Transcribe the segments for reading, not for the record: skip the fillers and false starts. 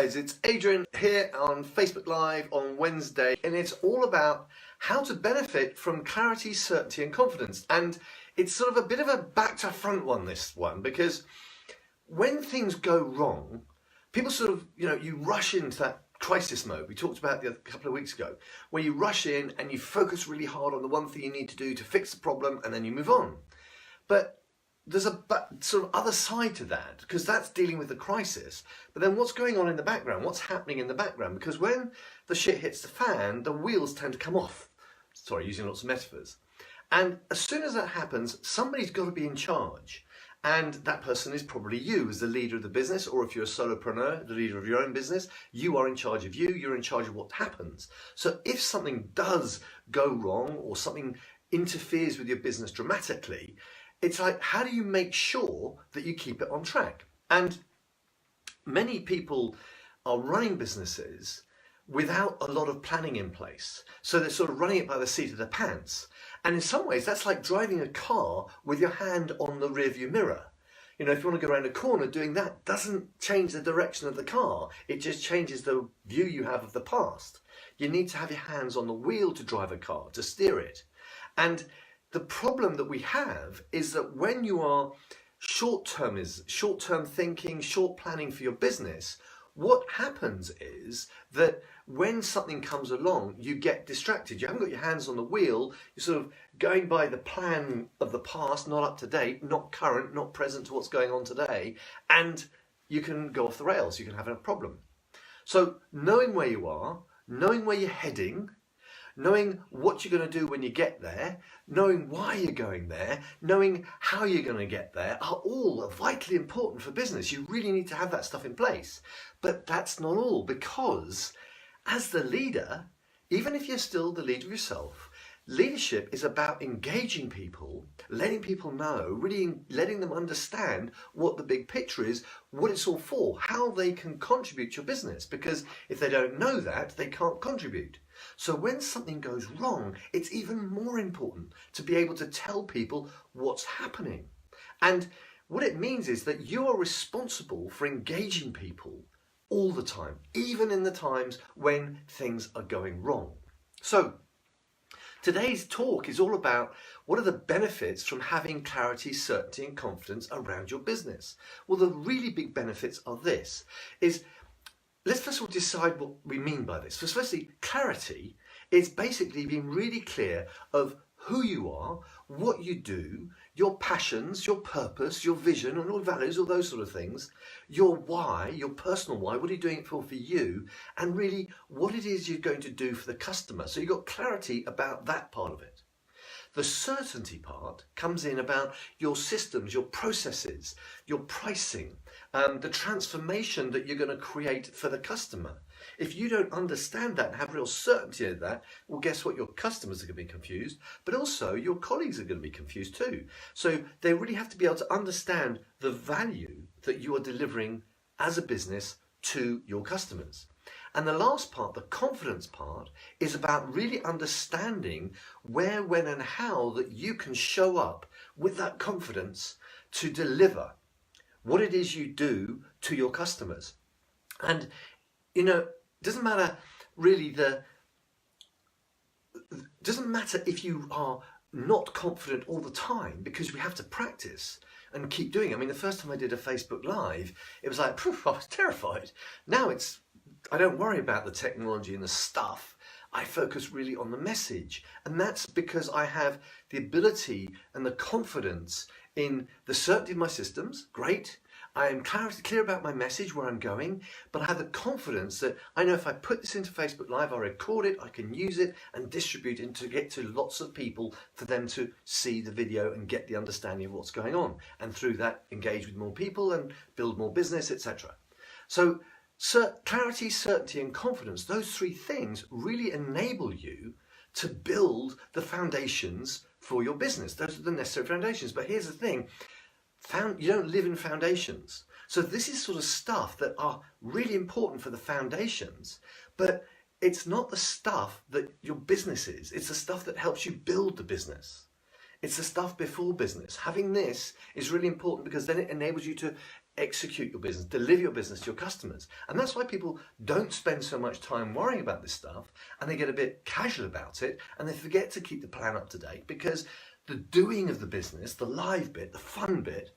guys, it's Adrian here on Facebook Live on Wednesday, and it's all about how to benefit from clarity, certainty and confidence. And it's sort of a bit of a back to front one, this one, because when things go wrong, people sort of, you rush into that crisis mode we talked about a couple of weeks ago, where you rush in and you focus really hard on the one thing you need to do to fix the problem, and then you move on. But there's a sort of other side to that, because that's dealing with the crisis. But then what's going on in the background? What's happening in the background? Because when the shit hits the fan, the wheels tend to come off. Sorry, using lots of metaphors. And as soon as that happens, somebody's got to be in charge. And that person is probably you as the leader of the business, or if you're a solopreneur, the leader of your own business, you are in charge of you, you're in charge of what happens. So if something does go wrong or something interferes with your business dramatically, it's like, how do you make sure that you keep it on track? And many people are running businesses without a lot of planning in place. So they're sort of running it by the seat of their pants. And in some ways, that's like driving a car with your hand on the rearview mirror. If you want to go around a corner, doing that doesn't change the direction of the car. It just changes the view you have of the past. You need to have your hands on the wheel to drive a car, to steer it. And the problem that we have is that when you are short-term thinking, short planning for your business, what happens is that when something comes along, you get distracted. You haven't got your hands on the wheel. You're sort of going by the plan of the past, not up to date, not current, not present to what's going on today, and you can go off the rails. You can have a problem. So knowing where you are, knowing where you're heading, knowing what you're going to do when you get there, knowing why you're going there, knowing how you're going to get there are all vitally important for business. You really need to have that stuff in place. But that's not all, because as the leader, even if you're still the leader of yourself, leadership is about engaging people, letting people know, really letting them understand what the big picture is, what it's all for, how they can contribute to your business. Because if they don't know that, they can't contribute. So when something goes wrong, it's even more important to be able to tell people what's happening. And what it means is that you are responsible for engaging people all the time, even in the times when things are going wrong. So today's talk is all about what are the benefits from having clarity, certainty and confidence around your business. Well, the really big benefits are this, let's first of all decide what we mean by this. Firstly, clarity is basically being really clear of who you are, what you do, your passions, your purpose, your vision, and all values, all those sort of things, your why, your personal why, what are you doing it for you, and really what it is you're going to do for the customer. So you've got clarity about that part of it. The certainty part comes in about your systems, your processes, your pricing, the transformation that you're going to create for the customer. If you don't understand that and have real certainty of that, well, guess what? Your customers are going to be confused, but also your colleagues are going to be confused too. So they really have to be able to understand the value that you are delivering as a business to your customers. And the last part, the confidence part, is about really understanding where, when and how that you can show up with that confidence to deliver what it is you do to your customers. And, it doesn't matter really doesn't matter if you are not confident all the time, because we have to practice and keep doing it. I mean, the first time I did a Facebook Live, it was like, I was terrified. Now I don't worry about the technology and the stuff. I focus really on the message. And that's because I have the ability and the confidence in the certainty of my systems. Great. I am clear about my message, where I'm going, but I have the confidence that I know if I put this into Facebook Live, I record it, I can use it and distribute it to get to lots of people for them to see the video and get the understanding of what's going on. And through that, engage with more people and build more business, etc. So clarity, certainty and confidence, those three things really enable you to build the foundations for your business. Those are the necessary foundations. But here's the thing, you don't live in foundations. So this is sort of stuff that are really important for the foundations, but it's not the stuff that your business is. It's the stuff that helps you build the business. It's the stuff before business. Having this is really important because then it enables you to execute your business, deliver your business to your customers. And that's why people don't spend so much time worrying about this stuff, and they get a bit casual about it, and they forget to keep the plan up to date, because the doing of the business, the live bit, the fun bit,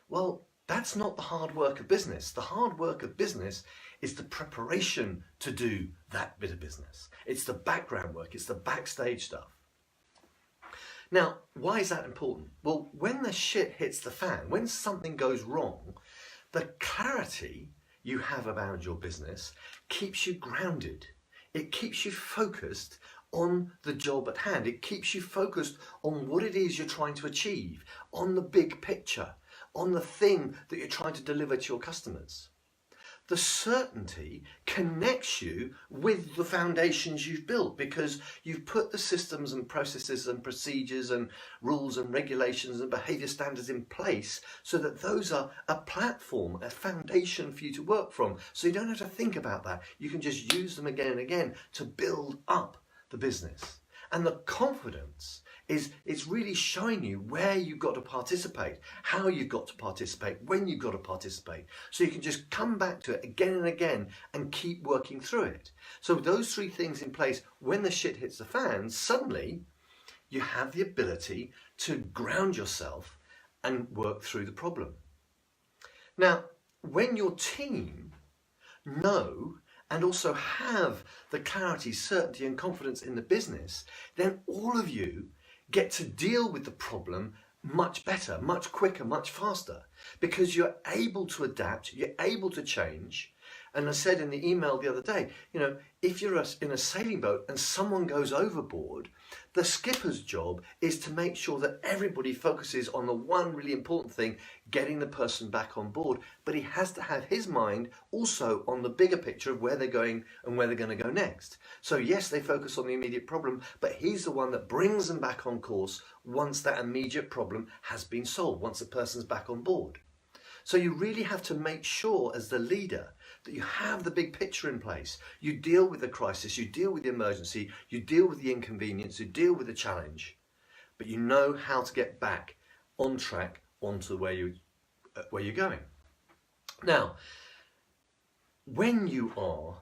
well, that's not the hard work of business. The hard work of business is the preparation to do that bit of business. It's the background work, it's the backstage stuff. Now, why is that important? Well, when the shit hits the fan, when something goes wrong, the clarity you have about your business keeps you grounded. It keeps you focused on the job at hand. It keeps you focused on what it is you're trying to achieve, on the big picture, on the thing that you're trying to deliver to your customers. The certainty connects you with the foundations you've built, because you've put the systems and processes and procedures and rules and regulations and behaviour standards in place so that those are a platform, a foundation for you to work from. So you don't have to think about that. You can just use them again and again to build up the business. And the confidence is it's really showing you where you've got to participate, how you've got to participate, when you've got to participate. So you can just come back to it again and again and keep working through it. So with those three things in place, when the shit hits the fan, suddenly you have the ability to ground yourself and work through the problem. Now, when your team know and also have the clarity, certainty and confidence in the business, then all of you get to deal with the problem much better, much quicker, much faster, because you're able to adapt, you're able to change. And I said in the email the other day, if you're in a sailing boat and someone goes overboard, the skipper's job is to make sure that everybody focuses on the one really important thing, getting the person back on board. But he has to have his mind also on the bigger picture of where they're going and where they're going to go next. So yes, they focus on the immediate problem, but he's the one that brings them back on course once that immediate problem has been solved, once the person's back on board. So you really have to make sure as the leader that you have the big picture in place. You deal with the crisis, you deal with the emergency, you deal with the inconvenience, you deal with the challenge, but you know how to get back on track onto where you're going. Now, when you are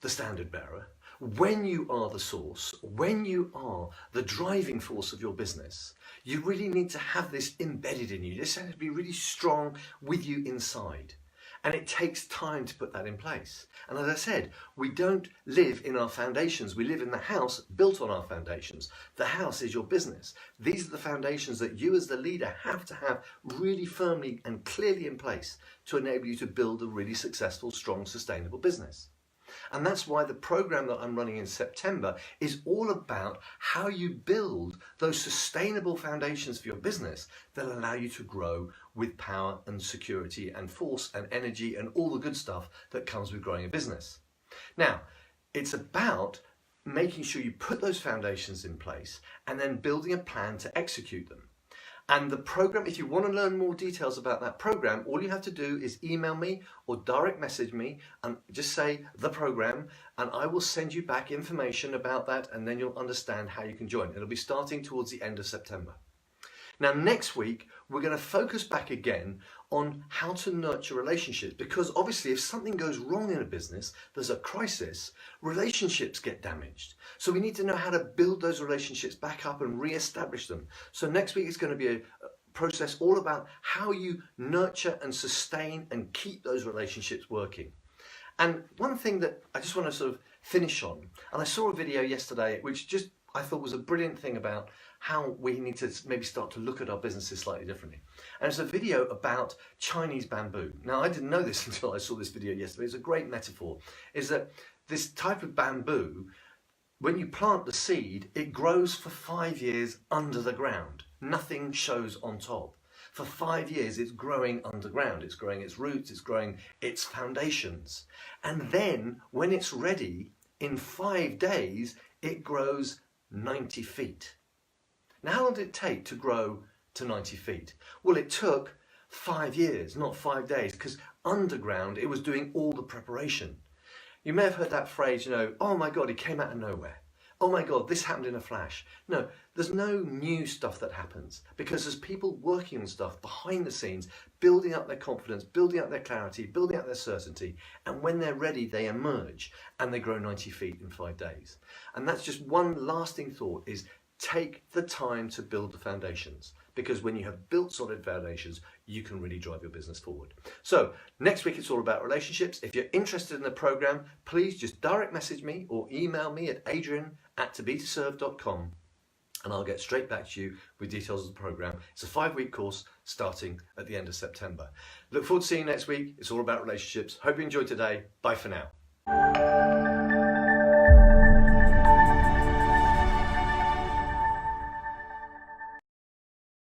the standard bearer, when you are the source, when you are the driving force of your business, you really need to have this embedded in you. This has to be really strong with you inside. And it takes time to put that in place. And as I said, we don't live in our foundations. We live in the house built on our foundations. The house is your business. These are the foundations that you as the leader have to have really firmly and clearly in place to enable you to build a really successful, strong, sustainable business. And that's why the program that I'm running in September is all about how you build those sustainable foundations for your business that allow you to grow with power and security and force and energy and all the good stuff that comes with growing a business. Now, it's about making sure you put those foundations in place and then building a plan to execute them. And the program, if you want to learn more details about that program, all you have to do is email me or direct message me and just say the program, and I will send you back information about that, and then you'll understand how you can join. It'll be starting towards the end of September. Now, next week, we're going to focus back again on how to nurture relationships, because obviously if something goes wrong in a business, there's a crisis, relationships get damaged. So we need to know how to build those relationships back up and re-establish them. So next week is going to be a process all about how you nurture and sustain and keep those relationships working. And one thing that I just want to sort of finish on, and I saw a video yesterday which just I thought was a brilliant thing about how we need to maybe start to look at our businesses slightly differently. And it's a video about Chinese bamboo. Now, I didn't know this until I saw this video yesterday. It's a great metaphor. Is that this type of bamboo, when you plant the seed, it grows for 5 years under the ground. Nothing shows on top. For 5 years, it's growing underground. It's growing its roots, it's growing its foundations. And then, when it's ready, in 5 days, it grows 90 feet. Now, how long did it take to grow to 90 feet? Well, it took 5 years, not 5 days, because underground, it was doing all the preparation. You may have heard that phrase, oh my God, it came out of nowhere. oh my God, this happened in a flash. No, there's no new stuff that happens because there's people working on stuff behind the scenes, building up their confidence, building up their clarity, building up their certainty. And when they're ready, they emerge and they grow 90 feet in 5 days. And that's just one lasting thought is take the time to build the foundations, because when you have built solid foundations, you can really drive your business forward. So next week, it's all about relationships. If you're interested in the program, please just direct message me or email me at adrian@tobetoserved.com and I'll get straight back to you with details of the program. It's a 5-week course starting at the end of September. Look forward to seeing you next week. It's all about relationships. Hope you enjoyed today. Bye for now.